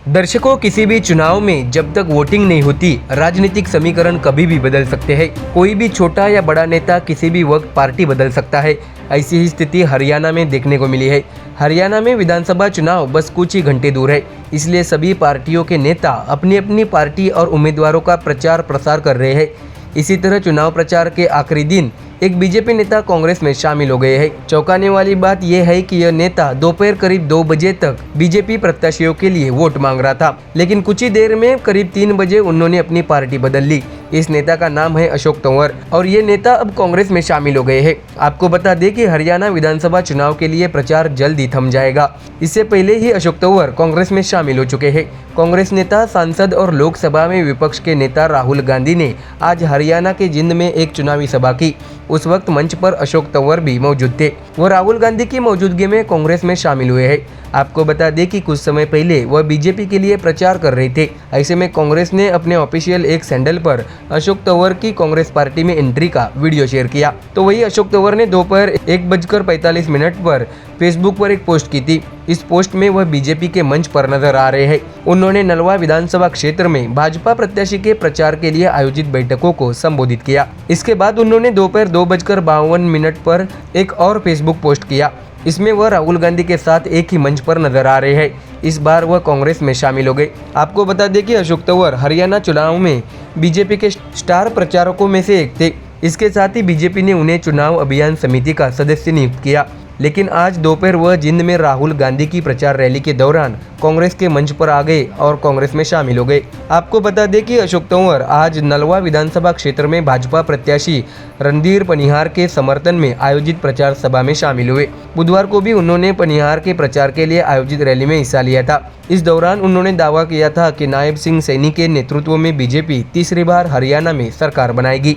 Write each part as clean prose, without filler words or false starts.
दर्शकों, किसी भी चुनाव में जब तक वोटिंग नहीं होती, राजनीतिक समीकरण कभी भी बदल सकते हैं। कोई भी छोटा या बड़ा नेता किसी भी वक्त पार्टी बदल सकता है। ऐसी ही स्थिति हरियाणा में देखने को मिली है। हरियाणा में विधानसभा चुनाव बस कुछ ही घंटे दूर है, इसलिए सभी पार्टियों के नेता अपनी अपनी पार्टी और उम्मीदवारों का प्रचार प्रसार कर रहे हैं। इसी तरह चुनाव प्रचार के आखिरी दिन एक बीजेपी नेता कांग्रेस में शामिल हो गए हैं। चौंकाने वाली बात यह है कि यह नेता दोपहर करीब 2 बजे तक बीजेपी प्रत्याशियों के लिए वोट मांग रहा था, लेकिन कुछ ही देर में करीब 3 बजे उन्होंने अपनी पार्टी बदल ली। इस नेता का नाम है अशोक तंवर और ये नेता अब कांग्रेस में शामिल हो गए हैं। आपको बता दें कि हरियाणा विधानसभा चुनाव के लिए प्रचार जल्द ही थम जाएगा। इससे पहले ही अशोक तंवर कांग्रेस में शामिल हो चुके हैं। कांग्रेस नेता, सांसद और लोकसभा में विपक्ष के नेता राहुल गांधी ने आज हरियाणा के जिंद में एक चुनावी सभा की। उस वक्त मंच पर अशोक तंवर भी मौजूद थे। वो राहुल गांधी की मौजूदगी में कांग्रेस में शामिल हुए हैं। आपको बता दें कि कुछ समय पहले वह बीजेपी के लिए प्रचार कर रहे थे। ऐसे में कांग्रेस ने अपने ऑफिशियल एक सैंडल पर अशोक तंवर की कांग्रेस पार्टी में एंट्री का वीडियो शेयर किया। तो वही अशोक तंवर ने दोपहर 1:45 पर फेसबुक पर एक पोस्ट की थी। इस पोस्ट में वह बीजेपी के मंच पर नजर आ रहे हैं। उन्होंने नलवा विधानसभा क्षेत्र में भाजपा प्रत्याशी के प्रचार के लिए आयोजित बैठकों को संबोधित किया। इसके बाद उन्होंने दोपहर 2:52 पर एक और फेसबुक पोस्ट किया। इसमें वह राहुल गांधी के साथ एक ही मंच पर नजर आ रहे हैं। इस बार वह कांग्रेस में शामिल हो गए। आपको बता दें कि अशोक तंवर हरियाणा चुनाव में बीजेपी के स्टार प्रचारकों में से एक थे। इसके साथ ही बीजेपी ने उन्हें चुनाव अभियान समिति का सदस्य नियुक्त किया। लेकिन आज दोपहर वह जिंद में राहुल गांधी की प्रचार रैली के दौरान कांग्रेस के मंच पर आ गए और कांग्रेस में शामिल हो गए। आपको बता दें कि अशोक तंवर आज नलवा विधानसभा क्षेत्र में भाजपा प्रत्याशी रणधीर पनिहार के समर्थन में आयोजित प्रचार सभा में शामिल हुए। बुधवार को भी उन्होंने पनिहार के प्रचार के लिए आयोजित रैली में हिस्सा लिया था। इस दौरान उन्होंने दावा किया था कि नायब सिंह सैनी के नेतृत्व में बीजेपी तीसरी बार हरियाणा में सरकार बनाएगी।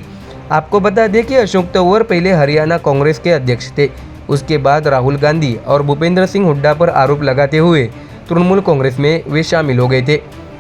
आपको बता दें कि अशोक तंवर पहले हरियाणा कांग्रेस के अध्यक्ष थे। उसके बाद राहुल गांधी और भूपेंद्र सिंह हुड्डा पर आरोप लगाते हुए तृणमूल कांग्रेस में वे शामिल हो गए थे।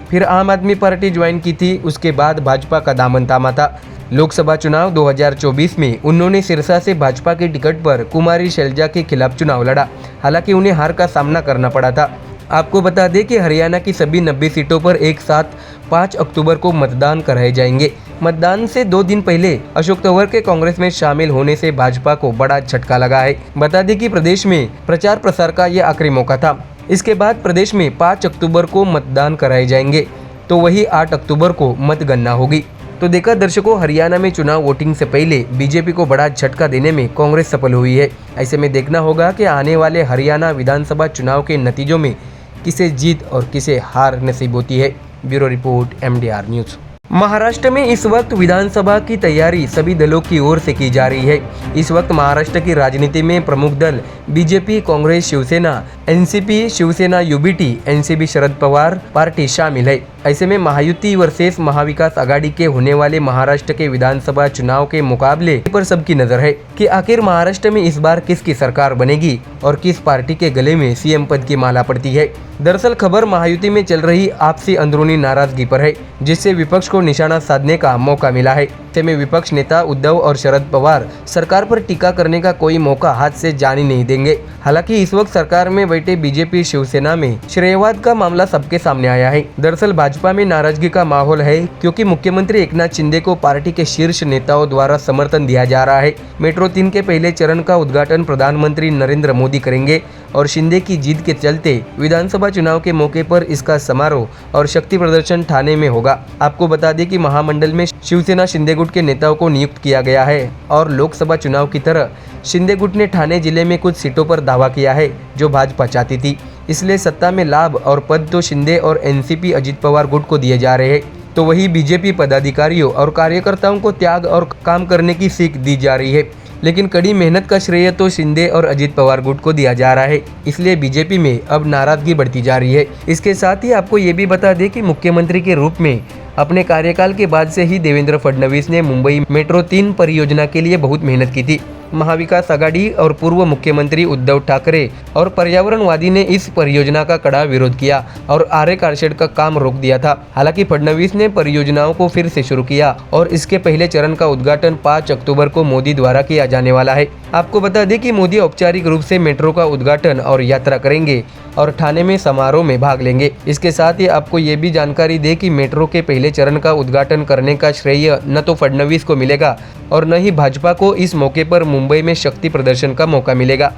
फिर आम आदमी पार्टी ज्वाइन की थी। उसके बाद भाजपा का दामन थामा था। लोकसभा चुनाव 2024 में उन्होंने सिरसा से भाजपा की टिकट पर कुमारी शैलजा के खिलाफ चुनाव लड़ा। हालांकि उन्हें हार का सामना करना पड़ा था। आपको बता दें कि हरियाणा की सभी 90 सीटों पर एक साथ 5 अक्टूबर को मतदान कराए जाएंगे। मतदान से 2 दिन पहले अशोक तंवर के कांग्रेस में शामिल होने से भाजपा को बड़ा झटका लगा है। बता दें कि प्रदेश में प्रचार प्रसार का ये आखिरी मौका था। इसके बाद प्रदेश में 5 अक्टूबर को मतदान कराए जाएंगे, तो वही 8 अक्टूबर को मतगणना होगी। तो देखा दर्शकों, हरियाणा में चुनाव वोटिंग से पहले बीजेपी को बड़ा झटका देने में कांग्रेस सफल हुई है। ऐसे में देखना होगा कि आने वाले हरियाणा विधानसभा चुनाव के नतीजों में किसे जीत और किसे हार नसीब होती है। Bureau report, MDR news. Maharashtra में इस वक्त विधानसभा की तैयारी सभी दलों की ओर से की जा रही है। इस वक्त महाराष्ट्र की राजनीति में प्रमुख दल BJP, Congress, Shiv Sena, NCP, Shiv Sena UBT, NCP Sharad Pawar party शामिल है। ऐसे में महायुति वर्सेस महाविकास आघाड़ी के होने वाले महाराष्ट्र के विधानसभा चुनाव के मुकाबले पर सबकी नजर है कि आखिर महाराष्ट्र में इस बार किसकी सरकार बनेगी और किस पार्टी के गले में CM पद की माला पड़ती है। दरअसल खबर महायुति में चल रही आपसी अंदरूनी नाराजगी पर है, जिससे विपक्ष को निशाना साधने का मौका मिला है। ऐसे में विपक्ष नेता उद्धव और शरद पवार सरकार पर टीका करने का कोई मौका हाथ से जाने नहीं देंगे। हालांकि इस वक्त सरकार में बैठे बीजेपी, शिवसेना में श्रेयवाद का मामला सबके सामने आया है। दरअसल भाजपा में नाराजगी का माहौल है, क्योंकि मुख्यमंत्री एकनाथ शिंदे को पार्टी के शीर्ष नेताओं द्वारा समर्थन दिया जा रहा है। मेट्रो 3 के पहले चरण का उद्घाटन प्रधानमंत्री नरेंद्र मोदी करेंगे और शिंदे की जीत के चलते विधानसभा चुनाव के मौके पर इसका समारोह और शक्ति प्रदर्शन ठाणे में होगा। आपको बता दें कि महामंडल में शिवसेना शिंदे गुट के नेताओं को नियुक्त किया गया है और लोकसभा चुनाव की तरह शिंदे गुट ने ठाणे जिले में कुछ सीटों पर दावा किया है जो भाजपा चाहती थी। इसलिए सत्ता में लाभ और पद तो शिंदे और एनसीपी अजित पवार गुट को दिए जा रहे हैं, तो वही बीजेपी पदाधिकारियों और कार्यकर्ताओं को त्याग और काम करने की सीख दी जा रही है। लेकिन कड़ी मेहनत का श्रेय तो शिंदे और अजित पवार गुट को दिया जा रहा है। इसलिए बीजेपी में अब नाराजगी बढ़ती जा रही है। इसके साथ ही आपको ये भी बता दें कि मुख्यमंत्री के रूप में अपने कार्यकाल के बाद से ही देवेंद्र फडणवीस ने मुंबई मेट्रो 3 परियोजना के लिए बहुत मेहनत की थी। महाविकास आघाड़ी और पूर्व मुख्यमंत्री उद्धव ठाकरे और पर्यावरणवादी ने इस परियोजना का कड़ा विरोध किया और आरे कारशेड का काम रोक दिया था। हालांकि फडणवीस ने परियोजनाओं को फिर से शुरू किया और इसके पहले चरण का उद्घाटन 5 अक्टूबर को मोदी द्वारा किया जाने वाला है। आपको बता दें कि मोदी औपचारिक रूप से मेट्रो का उद्घाटन और यात्रा करेंगे और ठाणे में समारोह में भाग लेंगे। इसके साथ ही आपको ये भी जानकारी दे कि मेट्रो के पहले चरण का उद्घाटन करने का श्रेय न तो फडणवीस को मिलेगा और न ही भाजपा को इस मौके पर मुंबई में शक्ति प्रदर्शन का मौका मिलेगा।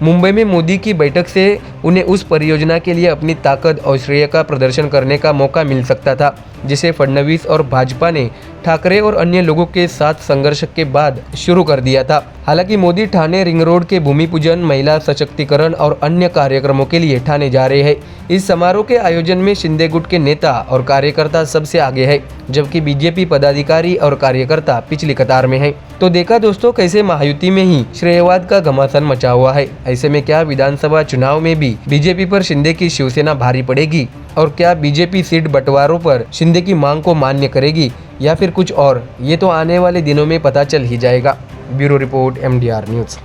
मुंबई में मोदी की बैठक से उन्हें उस परियोजना के लिए अपनी ताकत और श्रेय का प्रदर्शन करने का मौका मिल सकता था, जिसे फडणवीस और भाजपा ने ठाकरे और अन्य लोगों के साथ संघर्ष के बाद शुरू कर दिया था। हालांकि मोदी ठाणे रिंग रोड के भूमि पूजन, महिला सशक्तिकरण और अन्य कार्यक्रमों के लिए ठाणे जा रहे हैं। इस समारोह के आयोजन में शिंदे गुट के नेता और कार्यकर्ता सबसे आगे है, जबकि बीजेपी पदाधिकारी और कार्यकर्ता पिछली कतार में है। तो देखा दोस्तों कैसे महायुति में ही श्रेयवाद का घमासान मचा हुआ है। ऐसे में क्या विधानसभा चुनाव में भी बीजेपी पर शिंदे की शिवसेना भारी पड़ेगी और क्या बीजेपी सीट बंटवारों पर शिंदे की मांग को मान्य करेगी या फिर कुछ और, ये तो आने वाले दिनों में पता चल ही जाएगा। Bureau report MDR news.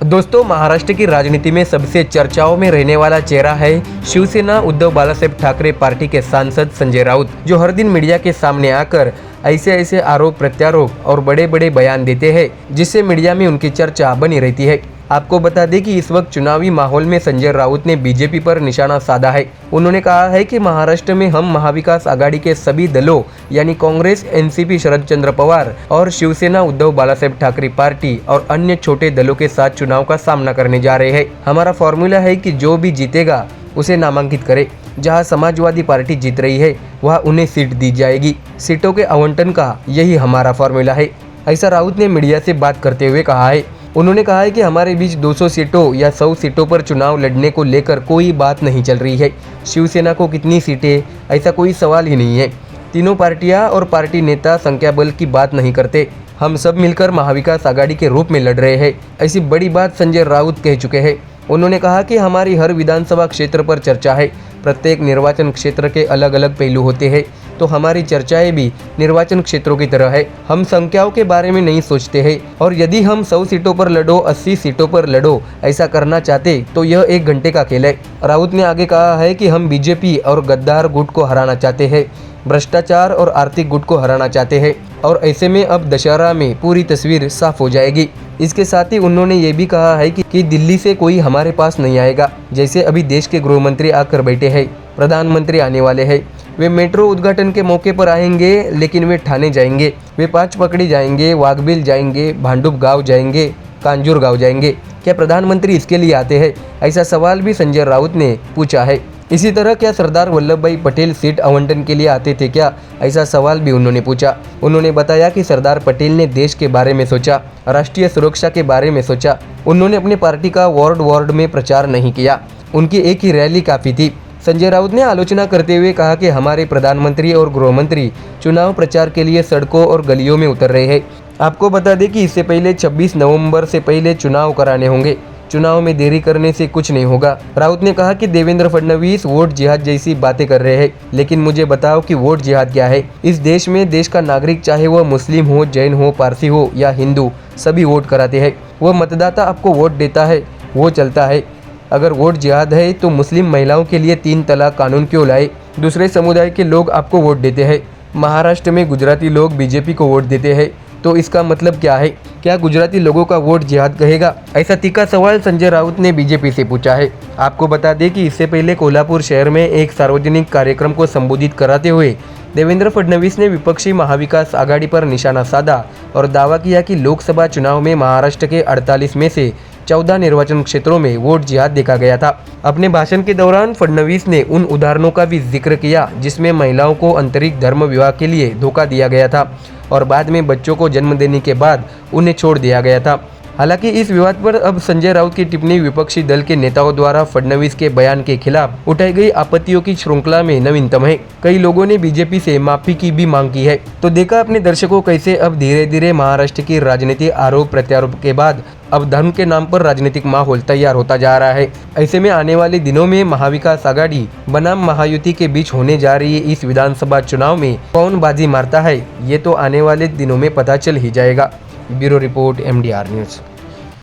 दोस्तों, महाराष्ट्र की राजनीति में सबसे चर्चाओं में रहने वाला चेहरा है शिवसेना उद्धव बालासाहेब ठाकरे पार्टी के सांसद संजय राउत, जो हर दिन मीडिया के सामने आकर ऐसे आरोप प्रत्यारोप और बड़े बड़े बयान देते हैं, जिससे मीडिया में उनकी चर्चा बनी रहती है। आपको बता दें कि इस वक्त चुनावी माहौल में संजय राउत ने बीजेपी पर निशाना साधा है। उन्होंने कहा है कि महाराष्ट्र में हम महाविकास आघाड़ी के सभी दलों यानी कांग्रेस, एनसीपी शरद चंद्र पवार और शिवसेना उद्धव बालासाहेब ठाकरे पार्टी और अन्य छोटे दलों के साथ चुनाव का सामना करने जा रहे हैं। हमारा फॉर्मूला है कि जो भी जीतेगा उसे नामांकित करे। जहां समाजवादी पार्टी जीत रही है वहां उन्हें सीट दी जाएगी। सीटों के आवंटन का यही हमारा फॉर्मूला है, ऐसा राउत ने मीडिया से बात करते हुए कहा है। उन्होंने कहा है कि हमारे बीच 200 सीटों या 100 सीटों पर चुनाव लड़ने को लेकर कोई बात नहीं चल रही है। शिवसेना को कितनी सीटें, ऐसा कोई सवाल ही नहीं है। तीनों पार्टियां और पार्टी नेता संख्या बल की बात नहीं करते। हम सब मिलकर महाविकास आघाड़ी के रूप में लड़ रहे हैं, ऐसी बड़ी बात संजय राउत कह चुके हैं। उन्होंने कहा कि हमारी हर विधानसभा क्षेत्र पर चर्चा है। प्रत्येक निर्वाचन क्षेत्र के अलग अलग पहलू होते हैं, तो हमारी चर्चाएं भी निर्वाचन क्षेत्रों की तरह है। हम संख्याओं के बारे में नहीं सोचते हैं और यदि हम 100 सीटों पर लड़ो, 80 सीटों पर लड़ो, ऐसा करना चाहते तो यह 1 घंटे का खेल है। राउत ने आगे कहा है कि हम बीजेपी और गद्दार गुट को हराना चाहते हैं, भ्रष्टाचार और आर्थिक गुट को हराना चाहते हैं और ऐसे में अब दशहरा में पूरी तस्वीर साफ हो जाएगी। इसके साथ ही उन्होंने ये भी कहा है कि दिल्ली से कोई हमारे पास नहीं आएगा। जैसे अभी देश के गृह मंत्री आकर बैठे हैं, प्रधानमंत्री आने वाले हैं, वे मेट्रो उद्घाटन के मौके पर आएंगे, लेकिन वे ठाणे जाएंगे, वे पाचपकड़ी जाएंगे, वाघबिल जाएंगे, भांडुप गांव जाएंगे, कांजूर गांव जाएंगे। क्या प्रधानमंत्री इसके लिए आते हैं? ऐसा सवाल भी संजय राउत ने पूछा है। इसी तरह क्या सरदार वल्लभ भाई पटेल सीट आवंटन के लिए आते थे क्या? ऐसा सवाल भी उन्होंने पूछा। उन्होंने बताया कि सरदार पटेल ने देश के बारे में सोचा, राष्ट्रीय सुरक्षा के बारे में सोचा। उन्होंने अपनी पार्टी का वार्ड में प्रचार नहीं किया, उनकी एक ही रैली काफ़ी थी। संजय राउत ने आलोचना करते हुए कहा कि हमारे प्रधानमंत्री और गृह मंत्री चुनाव प्रचार के लिए सड़कों और गलियों में उतर रहे हैं। आपको बता दें कि इससे पहले 26 नवंबर से पहले चुनाव कराने होंगे। चुनाव में देरी करने से कुछ नहीं होगा। राउत ने कहा कि देवेंद्र फडणवीस वोट जिहाद जैसी बातें कर रहे हैं, लेकिन मुझे बताओ कि वोट जिहाद क्या है। इस देश में देश का नागरिक, चाहे वह मुस्लिम हो, जैन हो, पारसी हो या हिंदू, सभी वोट कराते हैं। वह मतदाता आपको वोट देता है, वो चलता है। अगर वोट जिहाद है तो मुस्लिम महिलाओं के लिए 3 तलाक कानून क्यों लाए? दूसरे समुदाय के लोग आपको वोट देते हैं। महाराष्ट्र में गुजराती लोग बीजेपी को वोट देते हैं, तो इसका मतलब क्या है? क्या गुजराती लोगों का वोट जिहाद कहेगा? ऐसा तीखा सवाल संजय राउत ने बीजेपी से पूछा है। आपको बता दें कि इससे पहले कोल्हापुर शहर में एक सार्वजनिक कार्यक्रम को संबोधित कराते हुए देवेंद्र फडणवीस ने विपक्षी महाविकास आघाड़ी पर निशाना साधा और दावा किया कि लोकसभा चुनाव में महाराष्ट्र के 48 में से 14 निर्वाचन क्षेत्रों में वोट जिहाद देखा गया था। अपने भाषण के दौरान फडणवीस ने उन उदाहरणों का भी जिक्र किया जिसमें महिलाओं को आंतरिक धर्म विवाह के लिए धोखा दिया गया था और बाद में बच्चों को जन्म देने के बाद उन्हें छोड़ दिया गया था। हालांकि इस विवाद पर अब संजय राउत की टिप्पणी विपक्षी दल के नेताओं द्वारा फडणवीस के बयान के खिलाफ उठाई गई आपत्तियों की श्रृंखला में नवीनतम है। कई लोगों ने बीजेपी से माफी की भी मांग की है। तो देखा अपने दर्शकों कैसे अब धीरे धीरे महाराष्ट्र की राजनीति आरोप प्रत्यारोप के बाद अब धर्म के नाम पर राजनीतिक माहौल तैयार होता जा रहा है। ऐसे में आने वाले दिनों में महाविकास आघाड़ी बनाम महायुति के बीच होने जा रही इस विधानसभा चुनाव में कौन बाजी मारता है, ये तो आने वाले दिनों में पता चल ही जाएगा। Bureau report MDR news.